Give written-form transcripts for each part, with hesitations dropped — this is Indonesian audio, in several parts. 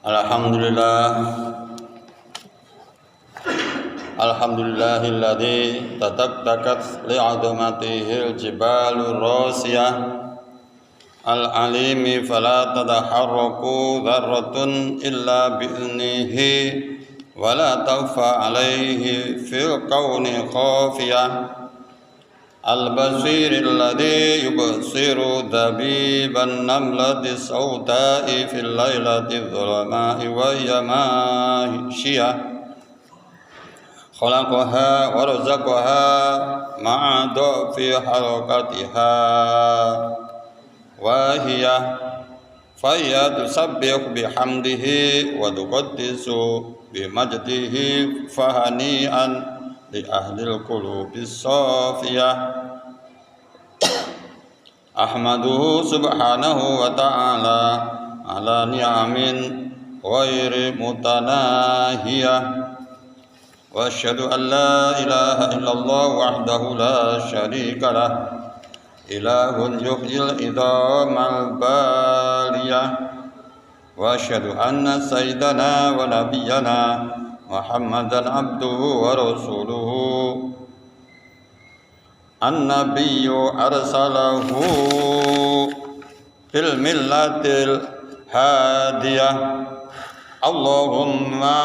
Alhamdulillah, alhamdulillahilladzi tataktakat li'azmatihil jibalur rasiyah al-alimi fala tataharraku dzarratun illa bi'iznihi wala takhfa alaihi fil kauni khafiyah al-basiril ladzi yubsiru dabiban namlati sawta'i fil lailati dhulama'i wa yamashiyah khalaqaha wa razaqaha ma'a fi halaqatiha wa hiya tusabbih bihamdihi wa tuqaddisu bimajdihi fahani'an li ahlil qulubis safiyah ahmaduhu subhanahu wa ta'ala ala ni'amin ghairi mutanahiyah wa asyhadu an la ilaha illallah wahdahu la syarika lah ilahun yuhyil idhamal baliyah wa asyhadu anna sayyidana wa nabiyyana Muhammadan abduhu wa rasuluhu an-nabiyyu arsalahu fil millatil hadiyah Allahumma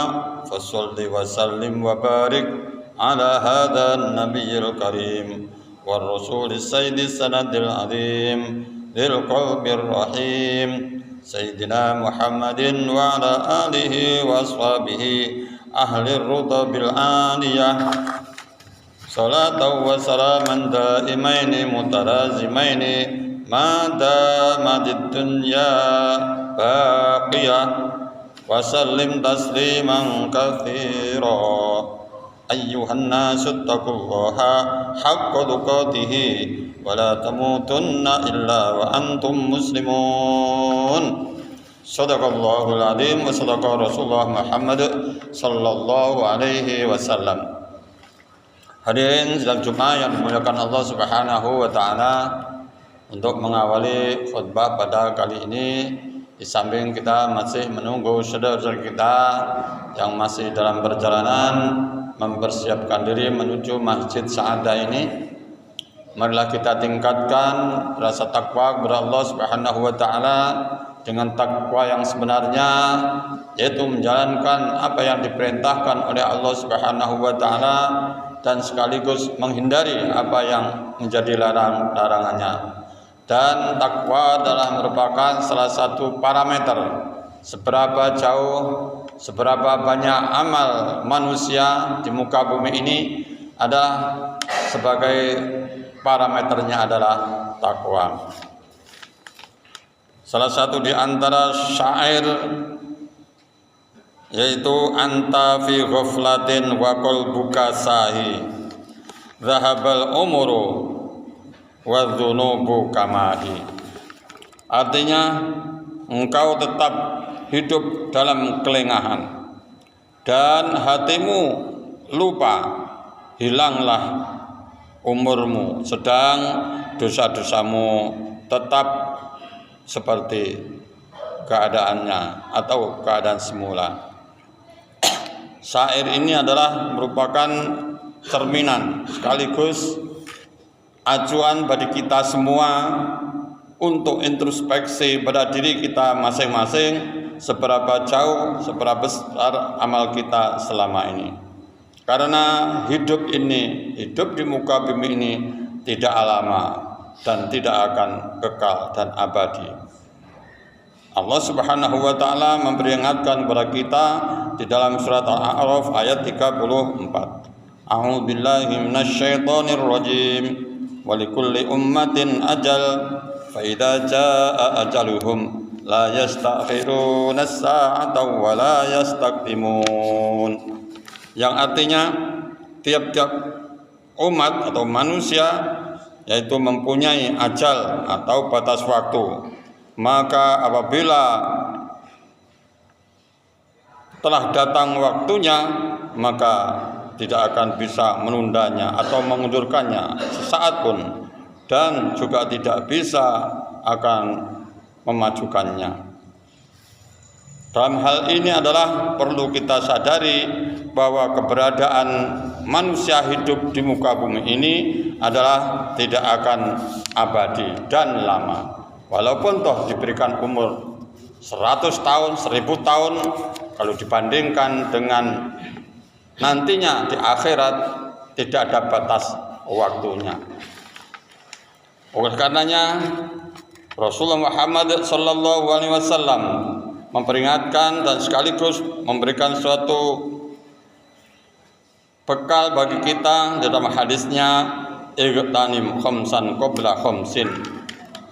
fasalli wa sallim wa barik ala hadha an-nabiyyil karim wa rasulis sayyidis sanadil azim lil qalbir rahim sayyidina Muhammadin wa ala alihi wa ashabihi ahli ridha bil aliyah salatan wa salaman daimaini mutarazimaini ma damatid dunya baqiyah wa sallim tasliman katsira ayyuhan nasu taqullaha haqqa tuqatih wa la tamutunna illa wa antum muslimun. Sadaqallahul azim wa sadaqa Rasulullah Muhammad sallallahu alaihi wasallam. Hadirin sidang Jumat yang dimuliakan Allah Subhanahu wa taala, untuk mengawali khutbah pada kali ini, di samping kita masih menunggu saudara-saudara kita yang masih dalam perjalanan mempersiapkan diri menuju Masjid Sa'adah ini, marilah kita tingkatkan rasa takwa kepada Allah Subhanahu wa taala dengan takwa yang sebenarnya, yaitu menjalankan apa yang diperintahkan oleh Allah Subhanahu wa taala dan sekaligus menghindari apa yang menjadi larangannya. Dan takwa adalah merupakan salah satu parameter seberapa jauh, seberapa banyak amal manusia di muka bumi ini, adalah sebagai parameternya adalah takwa. Salah satu di antara syair yaitu anta fi ghaflatin wa qalbuka sahi dhahabal umuru wa dhunubu kamahi. Artinya, engkau tetap hidup dalam kelengahan dan hatimu lupa, hilanglah umurmu, sedang dosa-dosamu tetap seperti keadaannya atau keadaan semula. Syair ini adalah merupakan cerminan sekaligus acuan bagi kita semua untuk introspeksi pada diri kita masing-masing, seberapa jauh, seberapa besar amal kita selama ini. Karena hidup di muka bumi ini tidak lama dan tidak akan kekal dan abadi. Allah Subhanahu wa taala memperingatkan kepada kita di dalam surat Al-A'raf ayat 34. A'udzu billahi minasyaitonir rajim. Wa likulli ummatin ajal fa idza jaa ajaluhum la yastakhiruna as-sa'ata wa la yastaqdimun. Yang artinya, tiap-tiap umat atau manusia yaitu mempunyai ajal atau batas waktu, maka apabila telah datang waktunya, maka tidak akan bisa menundanya atau mengundurkannya sesaat pun, dan juga tidak bisa akan memajukannya. Dalam hal ini adalah perlu kita sadari bahwa keberadaan manusia hidup di muka bumi ini adalah tidak akan abadi dan lama. Walaupun toh diberikan umur 100 tahun, 1000 tahun, kalau dibandingkan dengan nantinya di akhirat tidak ada batas waktunya. Oleh karenanya Rasulullah Muhammad SAW memperingatkan dan sekaligus memberikan suatu bekal bagi kita dalam hadisnya, igtanim khamsan qabla khamsin,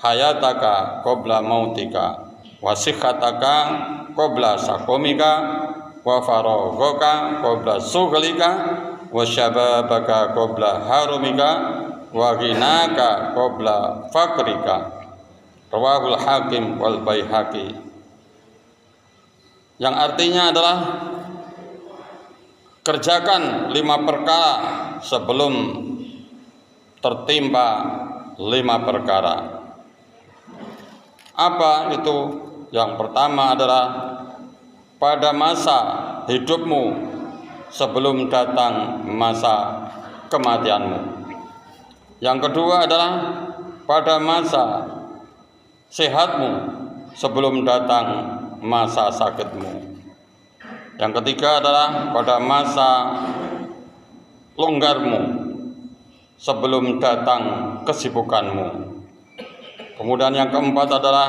hayataka qabla mautika, wa sikhataka qabla sakomika, wa faraghaka qabla sughlika, wa syababaka qabla harumika, wa ghinaka qabla fakrika. Rawahul Hakim wal Baihaqi. Yang artinya adalah kerjakan 5 perkara sebelum tertimpa 5 perkara. Apa itu? Yang pertama adalah pada masa hidupmu sebelum datang masa kematianmu. Yang kedua adalah pada masa sehatmu sebelum datang masa sakitmu. Yang ketiga adalah pada masa longgarmu sebelum datang kesibukanmu. Kemudian yang keempat adalah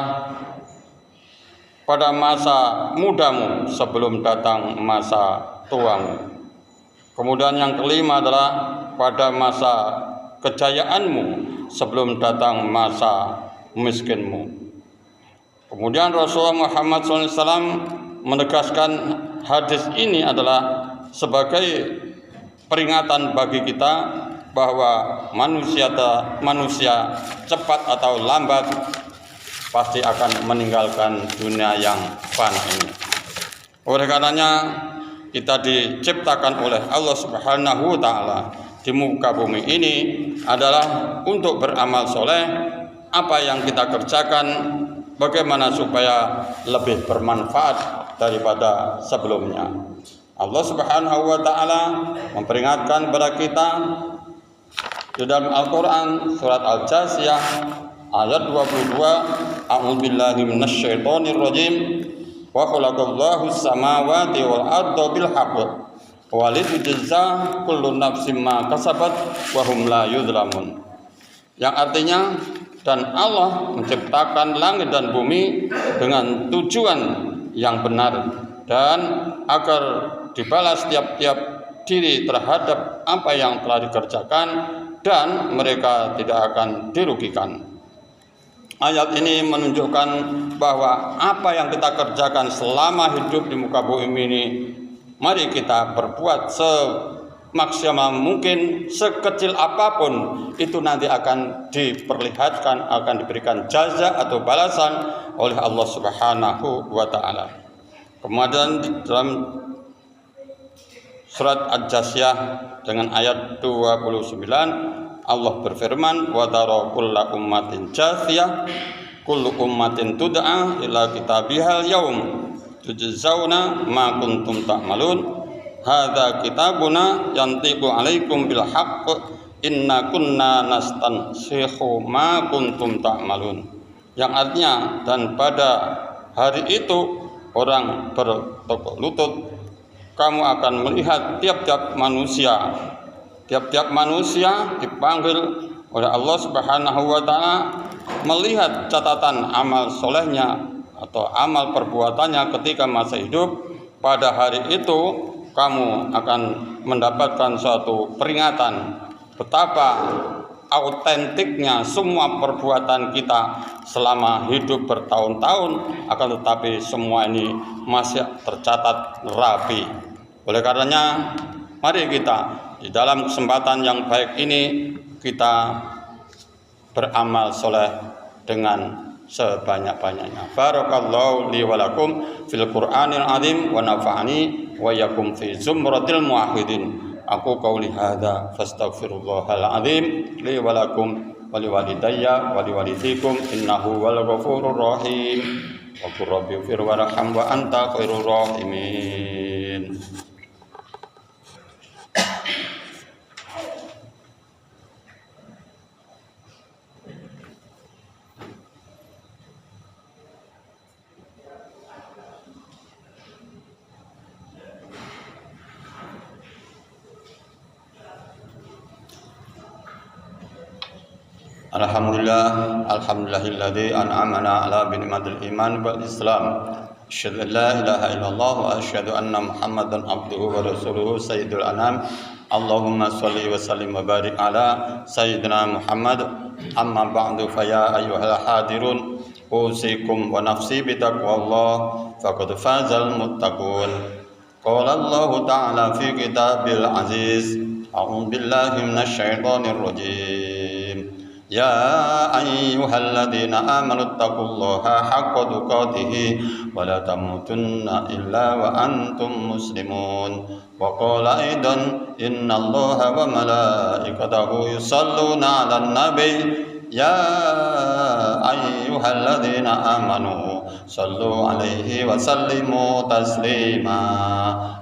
pada masa mudamu sebelum datang masa tuamu. Kemudian yang kelima adalah pada masa kejayaanmu sebelum datang masa miskinmu. Kemudian Rasulullah Muhammad SAW menegaskan hadis ini adalah sebagai peringatan bagi kita bahwa manusia cepat atau lambat pasti akan meninggalkan dunia yang fana ini. Oleh karenanya kita diciptakan oleh Allah Subhanahu wa Ta'ala di muka bumi ini adalah untuk beramal soleh. Apa yang kita kerjakan bagaimana supaya lebih bermanfaat daripada sebelumnya. Allah Subhanahu wa Ta'ala memperingatkan kepada kita di dalam Al-Quran surat Al-Jasiyah ayat 22, a'udzubillahi minasyaitonir rajim, wa khalaqallahu as-samawati wal arda bil haqq wa litujza kullu nafsin ma kasabat wa hum la yuzlamun. Yang artinya, dan Allah menciptakan langit dan bumi dengan tujuan yang benar dan agar dibalas tiap-tiap diri terhadap apa yang telah dikerjakan dan mereka tidak akan dirugikan. Ayat ini menunjukkan bahwa apa yang kita kerjakan selama hidup di muka bumi ini, mari kita berbuat maksimal mungkin, sekecil apapun itu nanti akan diperlihatkan, akan diberikan jaza atau balasan oleh Allah Subhanahu wa Ta'ala. Kemudian dalam surat Al-Jasiyah dengan ayat 29 Allah berfirman, wa tara kullu ummatin jasiyah kullu ummatin tud'a ila kitabihal yaum tujzauna ma kuntum ta'malun. Hadza kitabuna yantiqu 'alaikum bil haqq inna kunna nastansikhu ma kuntum ta'malun. Yang artinya, dan pada hari itu orang bertekuk lutut, kamu akan melihat tiap-tiap manusia dipanggil oleh Allah Subhanahu wa Ta'ala melihat catatan amal solehnya atau amal perbuatannya ketika masa hidup. Pada hari itu kamu akan mendapatkan suatu peringatan betapa autentiknya semua perbuatan kita selama hidup bertahun-tahun, akan tetapi semua ini masih tercatat rapi. Oleh karenanya, mari kita di dalam kesempatan yang baik ini kita beramal soleh dengan sebanyak-banyaknya. Barakallahu li wa lakum fil Qur'anil azim wa nafa'ani wa yakum fi zumratil muwahhidin. Aku qauli hadza fastaghfirullahal azim li wa lakum wa liwalidayya wa liwalidikum innahu wal ghafurur rahim. وقل رب اغفر وارحم وأنت خير الراحمين. Alhamdulillahilladzi an'amana ala ni'matil iman wal islam. Asyhadu an la ilaha illallah wa asyhadu anna Muhammadan abduhu wa rasuluhu sayyidul anam. Allahumma shalli wa sallim wa barik ala sayyidina Muhammad. Amma ba'du fa ya ayyuhal hadirun usikum wa nafsi bi taqwallah faqad fazal muttaqun. Qala Allah ta'ala fi kitabil aziz. A'udzu billahi minasy syaithanir rajim. Ya ayyuhalladzina amanu taqullaha haqqa tuqatih wa la tamutunna illa wa antum muslimun. Wa qala aidan innallaha wa malaikatahu yusalluna 'alan nabi ya ayyuhalladzina amanu sallu 'alaihi wa sallimu taslima.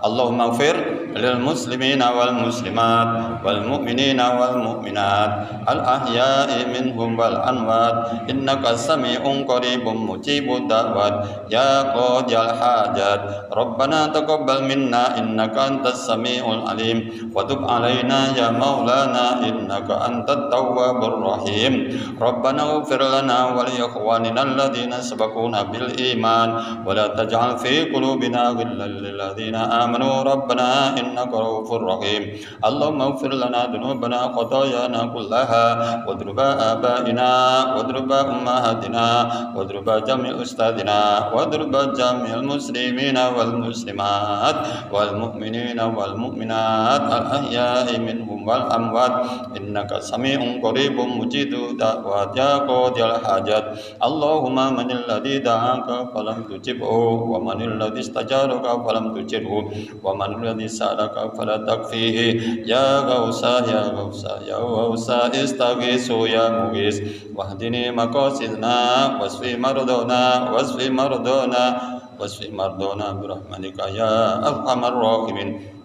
Allahumma ighfir lil muslimina wal muslimat wal mu'minina wal mu'minat al ahya'i minhum wal amwat innaka sami'un qaribun mujibud da'wat ya qadiyal hajat. Rabbana taqabbal minna innaka antas sami'ul alim wa tub 'alaina ya maulana innaka antat tawwabur rahim. Rabbana ighfir lana wa li ikhwanina alladhina sabaquna bil iman wa la taj'al fi qulubina ghillan lil ladzina amanu rabbana innaka ra'ufur rahim. Allahumma ighfir lana dhunubana khatayana kullaha wa dhunuba abaina wa dhunuba ummahatina wa dhunuba jami'il ustadina wa dhunuba jami'il muslimina wal muslimat wal mu'minina wal mu'minat al ahya'i minhum wal amwat innaka sami'un qaribun mujibud da'wat ya qadiyal hajat. Allahumma manil ladzi da'aka falam tujibhu wa manil ladzi istajaraka falam tujirhu wa manil ladzi sa'alaka fala takfihi ya Ghausa ya Ghausa ya Ghausa istaghisu ya mughis wahdini maqasidna wasfi mardona wasfi mardona birahmatika ya arhamar rahimin.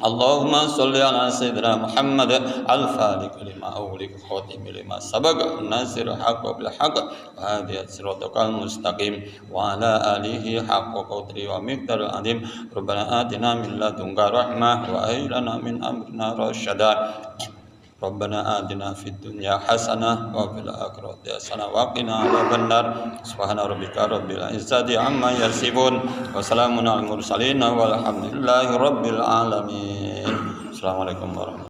Allahumma sholli ala sayyidina Muhammad al-Fatiq lima ughliqa khatim lima sabaqa nasir haqqa bil haqq wa hadiya siratal mustaqim wa ala alihi haqqa qadri wa miqdaril azim. Rabbana atina min ladunka rahmah wa hayyi lana min amrina rasyada. Rabbana atina fid dunya hasanah wa fil akhirati hasanah wa qina adzabannar. Subhana rabbika rabbil izzati amma yasifun wa salamun alal mursalin walhamdulillahi rabbil alamin. Assalamualaikum warahmatullahi wabarakatuh.